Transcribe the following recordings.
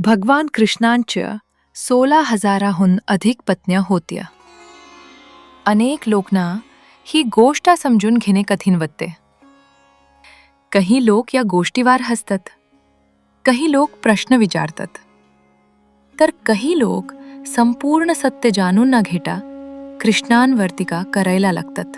भगवान कृष्णांच्या 16,000हून अधिक पत्न्या होत्या. अनेक लोकांना ही गोष्ट समजून घेणे कठीण वाटते. काही लोक या गोष्टीवर हसतात, काही लोक प्रश्न विचारतात, तर काही लोक संपूर्ण सत्य जाणून न घेता कृष्णांवर टीका करायला लागतात.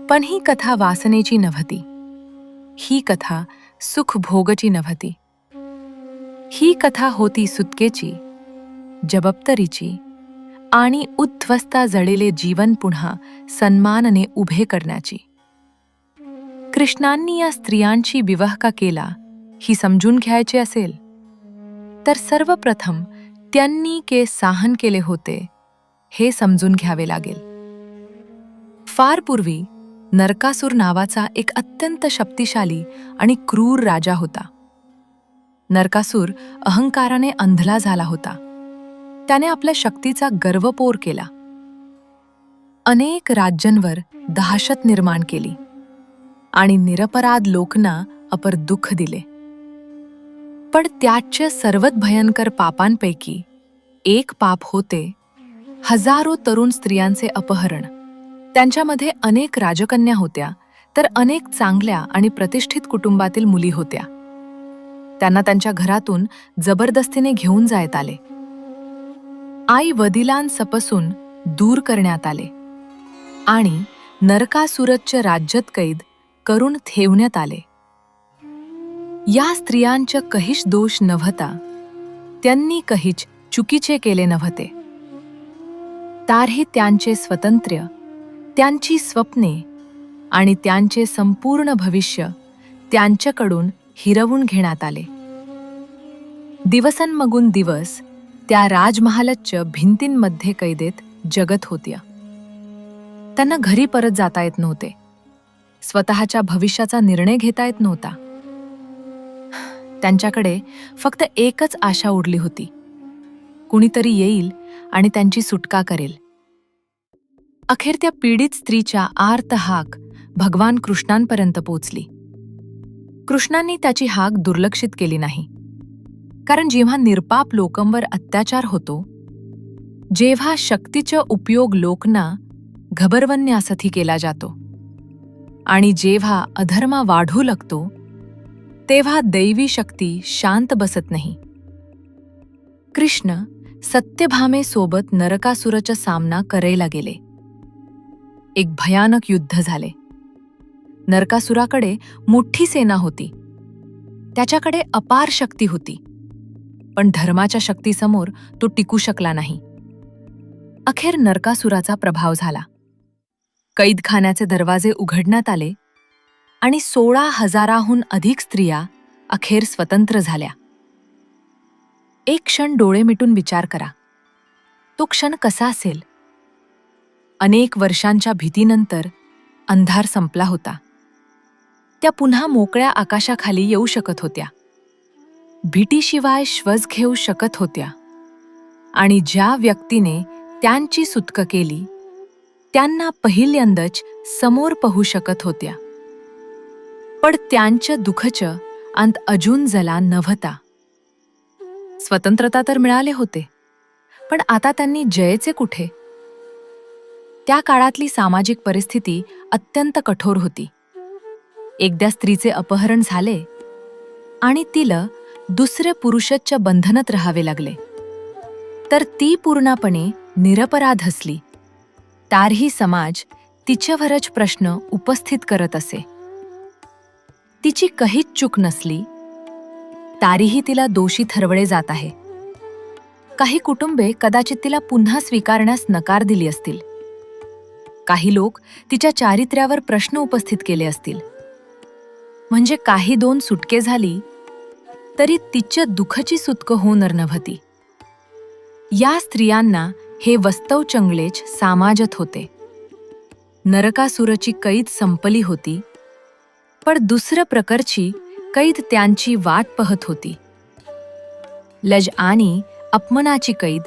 पण ही कथा वासनेची नव्हती, ही कथा सुखभोगाची नव्हती. ही कथा होती सुटकेची, जबाबदारीची आणि उद्ध्वस्त जळलेले जीवन पुन्हा सन्मानाने उभे करण्याची. कृष्णांनी या स्त्रियांची विवाह का केला ही समजून घ्यायचे असेल तर सर्वप्रथम त्यांनी के सहन केले होते हे समजून घ्यावे लागेल. फार पूर्वी नरकासूर नावाचा एक अत्यंत शक्तिशाली आणि क्रूर राजा होता. नरकासूर अहंकाराने अंधला झाला होता. त्याने आपल्या शक्तीचा गर्वपोर केला. अनेक राज्यांवर दहशत निर्माण केली आणि निरपराध लोकांना अपर दुःख दिले. पण त्याच्या सर्वात भयंकर पापांपैकी एक पाप होते हजारो तरुण स्त्रियांचे अपहरण. त्यांच्यामध्ये अनेक राजकन्या होत्या, तर अनेक चांगल्या आणि प्रतिष्ठित कुटुंबातील मुली होत्या. त्यांना त्यांच्या घरातून जबरदस्तीने घेऊन जायत आले. आई वडिलांपासून दूर करण्यात आले आणि नरकासुराच्या राज्यात कैद करून ठेवण्यात आले. या स्त्रियांचा काहीच दोष नव्हता, त्यांनी काहीच चुकीचे केले नव्हते. तरीही त्यांचे स्वातंत्र्य, त्यांची स्वप्ने आणि त्यांचे संपूर्ण भविष्य त्यांच्याकडून हिरवून घेण्यात आले. दिवसांमागून दिवस त्या राजमहालाच्या भिंतींमध्ये कैदेत जगत होत्या. त्यांना घरी परत जाता येत नव्हते. स्वतःच्या भविष्याचा निर्णय घेता येत नव्हता. त्यांच्याकडे फक्त एकच आशा उरली होती, कुणीतरी येईल आणि त्यांची सुटका करेल. अखेर त्या पीडित स्त्रीच्या आर्त हाक भगवान कृष्णांपर्यंत पोचली. कृष्णांनी त्याची हाक दुर्लक्षित केली नाही, कारण जेव्हा निरपाप लोकांवर अत्याचार होतो, जेव्हा शक्तीचा उपयोग लोकांना घबरवण्यासाठी केला जातो आणि जेव्हा अधर्म वाढू लागतो, तेव्हा दैवी शक्ती शांत बसत नाही. कृष्ण सत्यभामेसोबत नरकासुराचा सामना करायला गेले. एक भयानक युद्ध झाले. नरकासुराकडे मोठी सेना होती. त्याच्याकडे अपार शक्ती होती, पण धर्माच्या शक्तीसमोर तो टिकू शकला नाही. अखेर नरकासुराचा प्रभाव झाला. कैदखान्याचे दरवाजे उघडण्यात आले आणि 16,000हून अधिक स्त्रिया अखेर स्वतंत्र झाल्या. एक क्षण डोळे मिटून विचार करा, तो क्षण कसा असेल? अनेक वर्षांच्या भीतीनंतर अंधार संपला होता. त्या पुन्हा मोकळ्या आकाशाखाली येऊ शकत होत्या. भीतीशिवाय श्वास घेऊ शकत होत्या. आणि ज्या व्यक्तीने त्यांची सुटका केली, त्यांना पहिल्यांदाच समोर पाहू शकत होत्या. पण त्यांच्या दुःखाचं अंत अजून झाला नव्हता. स्वतंत्रता तर मिळाले होते, पण आता त्यांनी जयाचे कुठे? त्या काळातली सामाजिक परिस्थिती अत्यंत कठोर होती. एकदा स्त्रीचे अपहरण झाले आणि तिला दुसऱ्या पुरुषाच्या बंधनात राहावे लागले, तर ती पूर्णपणे निरपराध असली, तरीही समाज तिच्यावरच प्रश्न उपस्थित करत असे. तिची काहीच चूक नसली, तरीही तिला दोषी ठरवले जात आहे. काही कुटुंबे कदाचित तिला पुन्हा स्वीकारण्यास नकार दिली असतील. काही लोक तिच्या चारित्र्यावर प्रश्न उपस्थित केले असतील. म्हणजे काही दोन सुटके झाली तरी तिच्या दुःखाची सुटका होणार नव्हती. या स्त्रियांना हे वास्तव चांगलेच समाजात होते. नरकासुराची कैद संपली होती, पण दुसऱ्या प्रकारची कैद त्यांची वाट पाहत होती. लज आणि अपमानाची कैद,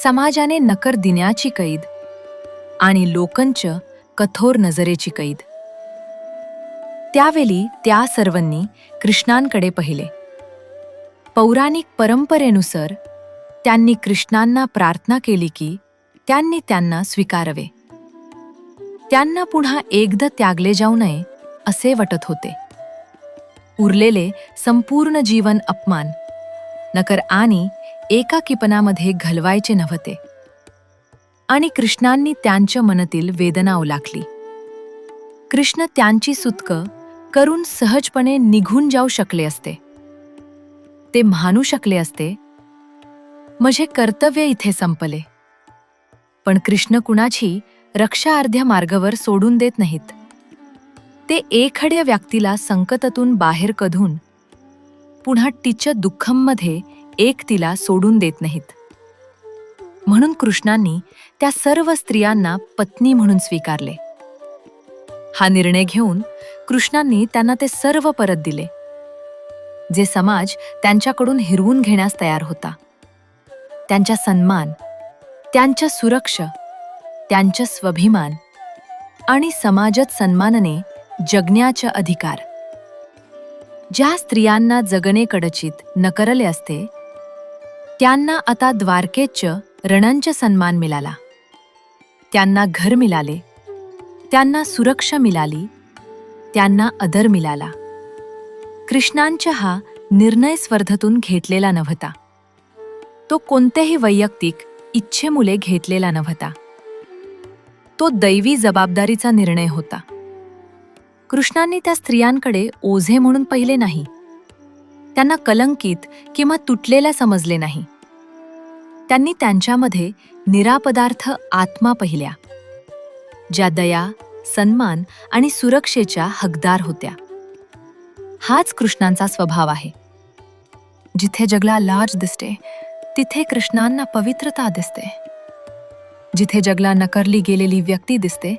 समाजाने नकार देण्याची कैद आणि लोकांच्या कठोर नजरेची कैद. त्यावेळी त्या सर्वांनी कृष्णांकडे पाहिले. पौराणिक परंपरेनुसार त्यांनी कृष्णांना प्रार्थना केली की त्यांनी त्यांना स्वीकारावे. त्यांना पुन्हा एकदा त्यागले जाऊ नये असे वाटत होते. उरलेले संपूर्ण जीवन अपमान, नकर आणि एकाकीपणामध्ये घालवायचे नव्हते. आणि कृष्णांनी त्यांच्या मनातील वेदना ओळखली. कृष्ण त्यांची सुटका करून सहजपणे निघून जाऊ शकले असते. ते म्हणू शकले असते, माझे कर्तव्य इथे संपले. पण कृष्ण कुणाची रक्षा अर्ध्या मार्गावर सोडून देत नाहीत. ते एखाद्या व्यक्तीला संकटातून बाहेर काढून पुन्हा तिच्या दुःखामध्ये एकटीला सोडून देत नाहीत. म्हणून कृष्णांनी त्या सर्व स्त्रियांना पत्नी म्हणून स्वीकारले. हा निर्णय घेऊन कृष्णांनी त्यांना ते सर्व परत दिले, जे समाज त्यांच्याकडून हिरवून घेण्यास तयार होता. त्यांचा सन्मान, त्यांच्या सुरक्षा, त्यांचा स्वाभिमान आणि समाजात सन्मानाने जगण्याचा अधिकार. ज्या स्त्रियांना जगणे कदाचित नकारले असते, त्यांना आता द्वारकेच्या रणांचा सन्मान मिळाला. त्यांना घर मिळाले, त्यांना सुरक्षा मिळाली, त्यांना आदर मिळाला. कृष्णांचा हा निर्णय स्पर्धेतून घेतलेला नव्हता. तो कोणत्याही वैयक्तिक इच्छेमुळे घेतलेला नव्हता. तो दैवी जबाबदारीचा निर्णय होता. कृष्णांनी त्या स्त्रियांकडे ओझे म्हणून पाहिले नाही. त्यांना कलंकित किंवा तुटलेल्या समजले नाही. त्यांनी त्यांच्यामध्ये निरापदार्थ आत्मा पाहिल्या, ज्या दया, सन्मान आणि सुरक्षेच्या हकदार होत्या. हाच कृष्णांचा स्वभाव आहे. जिथे जगला लाज दिसते, तिथे कृष्णांना पवित्रता दिसते. जिथे जगला नकारली गेलेली व्यक्ती दिसते,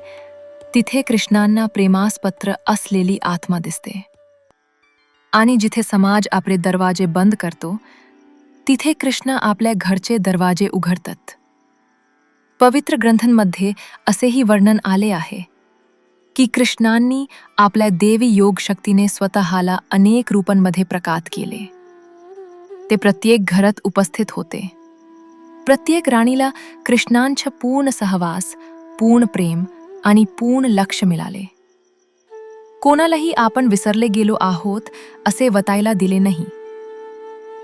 तिथे कृष्णांना प्रेमास्पत्र असलेली आत्मा दिसते. आणि जिथे समाज आपले दरवाजे बंद करतो, तिथे कृष्ण आपल्या घरचे दरवाजे उघडतात. पवित्र ग्रंथांमध्ये असेही वर्णन आले आहे की कृष्णांनी आपल्या देवी योग शक्तीने स्वतःला अनेक रूपांमध्ये प्रकट केले. ते प्रत्येक घरात उपस्थित होते. प्रत्येक राणीला कृष्णांचा पूर्ण सहवास, पूर्ण प्रेम आणि पूर्ण लक्ष मिळाले. कोणालाही आपण विसरले गेलो आहोत असे वतायला दिले नाही.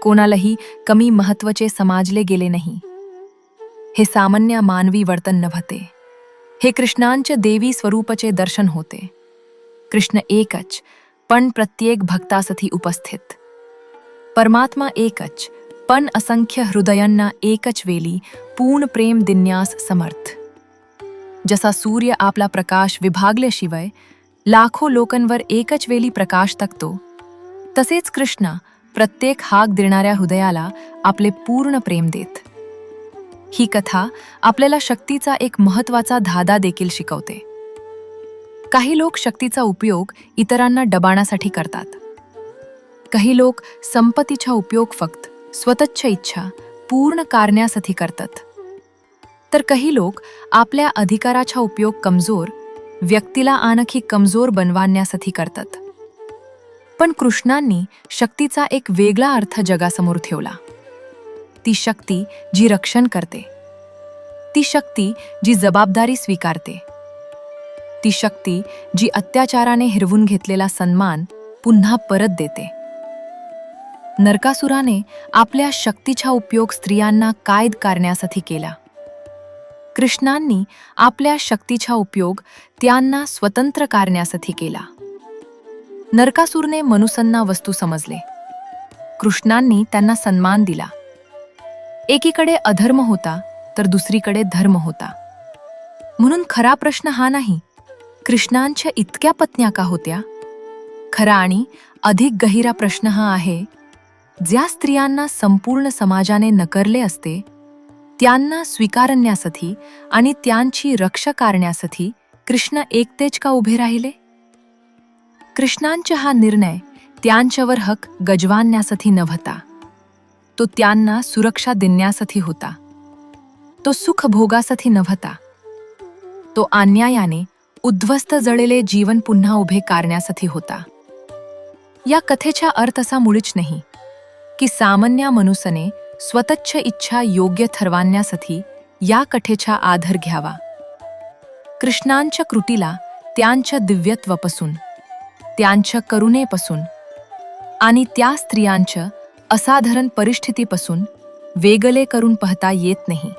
कोणालाही कमी महत्त्वाचे समजले गेले नाही. हे सामान्य मानवी वर्तन नव्हते. हे कृष्णांच्या देवी स्वरूपाचे दर्शन होते. कृष्ण एकच, पण प्रत्येक भक्तासाठी उपस्थित. परमात्मा एकच, पण असंख्य हृदयांना एकच वेळी पूर्ण प्रेम देण्यास समर्थ. जसा सूर्य आपला प्रकाश विभागल्याशिवाय लाखो लोकांवर एकच वेळी प्रकाश टाकतो, तसेच कृष्ण प्रत्येक हाक देणाऱ्या हृदयाला आपले पूर्ण प्रेम देत. ही कथा आपल्याला शक्तीचा एक महत्त्वाचा धागा देखील शिकवते. काही लोक शक्तीचा उपयोग इतरांना दबावण्यासाठी करतात. काही लोक संपत्तीचा उपयोग फक्त स्वतःच्या इच्छा पूर्ण करण्यासाठी करतात. तर काही लोक आपल्या अधिकाराचा उपयोग कमजोर व्यक्तीला आणखी कमजोर बनवण्यासाठी करतात. पण कृष्णांनी शक्तीचा एक वेगळा अर्थ जगासमोर ठेवला. ती शक्ती जी रक्षण करते, ती शक्ती जी जबाबदारी स्वीकारते, ती शक्ती जी अत्याचाराने हिरवून घेतलेला सन्मान पुन्हा परत देते. नरकासुराने आपल्या शक्तीचा उपयोग स्त्रियांना कैद करण्यासाठी केला. कृष्णांनी आपल्या शक्तीचा उपयोग त्यांना स्वतंत्र करण्यासाठी केला. नरकासुरने मनुष्यांना वस्तू समजले. कृष्णांनी त्यांना सन्मान दिला. एकीकडे अधर्म होता तर दुसरीकडे धर्म होता. म्हणून खरा प्रश्न हा नाही, कृष्णांच्या इतक्या पत्न्या का होत्या? खरा आणि अधिक गहिरा प्रश्न हा आहे, ज्या स्त्रियांना संपूर्ण समाजाने नकारले असते, त्यांना स्वीकारण्यासाठी आणि त्यांची रक्षा करण्यासाठी कृष्ण एकटेच का उभे राहिले? कृष्णांचा हा निर्णय त्यांच्यावर हक गजवाण्यासाठी नव्हता. तो त्यांना सुरक्षा देण्यासाठी होता. तो सुख भोगासाठी नव्हता. तो अन्यायाने उद्ध्वस्त जळलेले जीवन पुन्हा उभे करण्यासाठी होता. या कथेचा अर्थ असा मुळीच नाही की सामान्य मनुष्याने स्वतःची इच्छा योग्य ठरवण्यासाठी या कथेचा आधार घ्यावा. कृष्णांच्या कृतीला त्यांच्या दिव्यत्वापासून, त्यांच्या करुणेपासून आणि त्या स्त्रियांच्या असाधारण परिस्थितीपासून वेगळे करून पाहता येत नाही.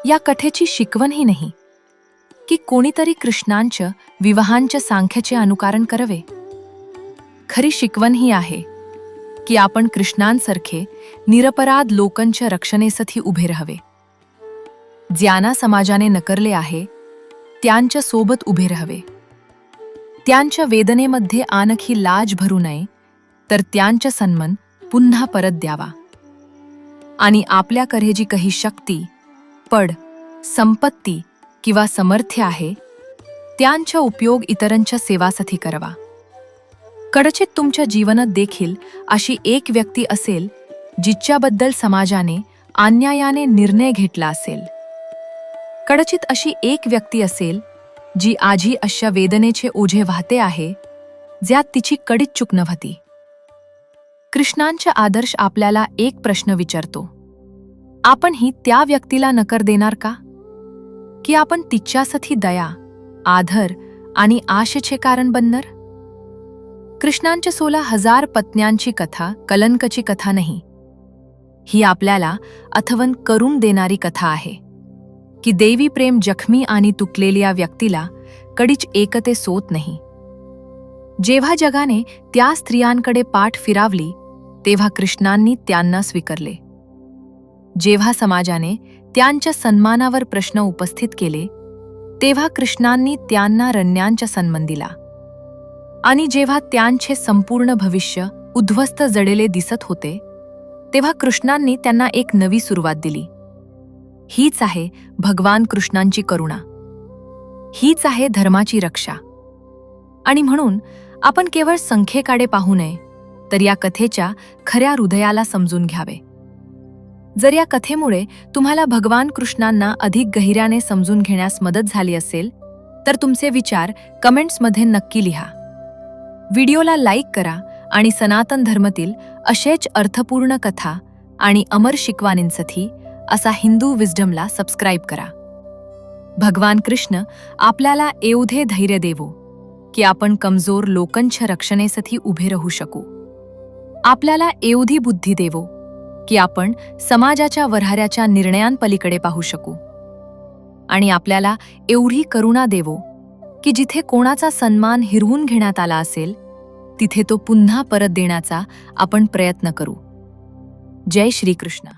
या कथेची शिकवण ही नाही की कोणीतरी कृष्णांच्या विवाहांच्या सांख्याचे अनुकरण करावे. खरी शिकवण ही आहे की आपण कृष्णांसारखे निरपराध लोकांच्या रक्षणेसाठी उभे राहावे. ज्यांना समाजाने नकारले आहे त्यांच्या सोबत उभे राहावे. त्यांच्या वेदनेमध्ये आणखी लाज भरू नये, तर त्यांचा सन्मान पुन्हा परत द्यावा. आणि आपल्याकडे जी काही शक्ती, पड, संपत्ती किंवा सामर्थ्य आहे त्यांचा उपयोग इतरांच्या सेवासाठी करावा. कदाचित तुमच्या जीवनात देखील अशी एक व्यक्ती असेल जिच्याबद्दल समाजाने अन्यायाने निर्णय घेतला असेल. कदाचित अशी एक व्यक्ती असेल जी आजी अशा वेदनेचे ओझे वाहते आहे ज्यात तिची कडीच चूक नव्हती. कृष्णांचा आदर्श आपल्याला एक प्रश्न विचारतो, आपणही त्या व्यक्तीला नकार देणार का? की आपण तिच्यासाठी दया, आदर आणि आशेचे कारण बनणार? कृष्णांच्या 16,000 पत्न्यांची कथा कलंकाची कथा नाही. ही आपल्याला आठवण करून देणारी कथा आहे की दैवी प्रेम जखमी आणि तुटलेल्या व्यक्तीला कधीच एकटे सोत नाही. जेव्हा जगाने त्या स्त्रियांकडे पाठ फिरावली तेव्हा कृष्णांनी त्यांना स्वीकारले. जेव्हा समाजाने त्यांच्या सन्मानावर प्रश्न उपस्थित केले तेव्हा कृष्णांनी त्यांना रण्यांचा सन्मान दिला. आणि जेव्हा त्यांचे संपूर्ण भविष्य उद्ध्वस्त जडलेले दिसत होते तेव्हा कृष्णांनी त्यांना एक नवी सुरुवात दिली. हीच आहे भगवान कृष्णांची करुणा. हीच आहे धर्माची रक्षा. आणि म्हणून आपण केवळ संख्येकडे पाहू नये, तर या कथेच्या खऱ्या हृदयाला समजून घ्यावे. जर या कथेमुळे तुम्हाला भगवान कृष्णांना अधिक गहिऱ्याने समजून घेण्यास मदत झाली असेल तर तुमचे विचार कमेंट्समध्ये नक्की लिहा. व्हिडिओला लाईक करा आणि सनातन धर्मातील असेच अर्थपूर्ण कथा आणि अमर शिकवणींसाठी असा हिंदू विजडमला सबस्क्राईब करा. भगवान कृष्ण आपल्याला एवढे धैर्य देवो की आपण कमजोर लोकांच्या रक्षणेसाठी उभे राहू शकू. आपल्याला एवढी बुद्धी देवो की आपण समाजाच्या वऱ्हाऱ्याच्या निर्णयांपलीकडे पाहू शकू. आणि आपल्याला एवढी करुणा देवो की जिथे कोणाचा सन्मान हिरवून घेण्यात आला असेल तिथे तो पुन्हा परत देण्याचा आपण प्रयत्न करू. जय श्री कृष्ण.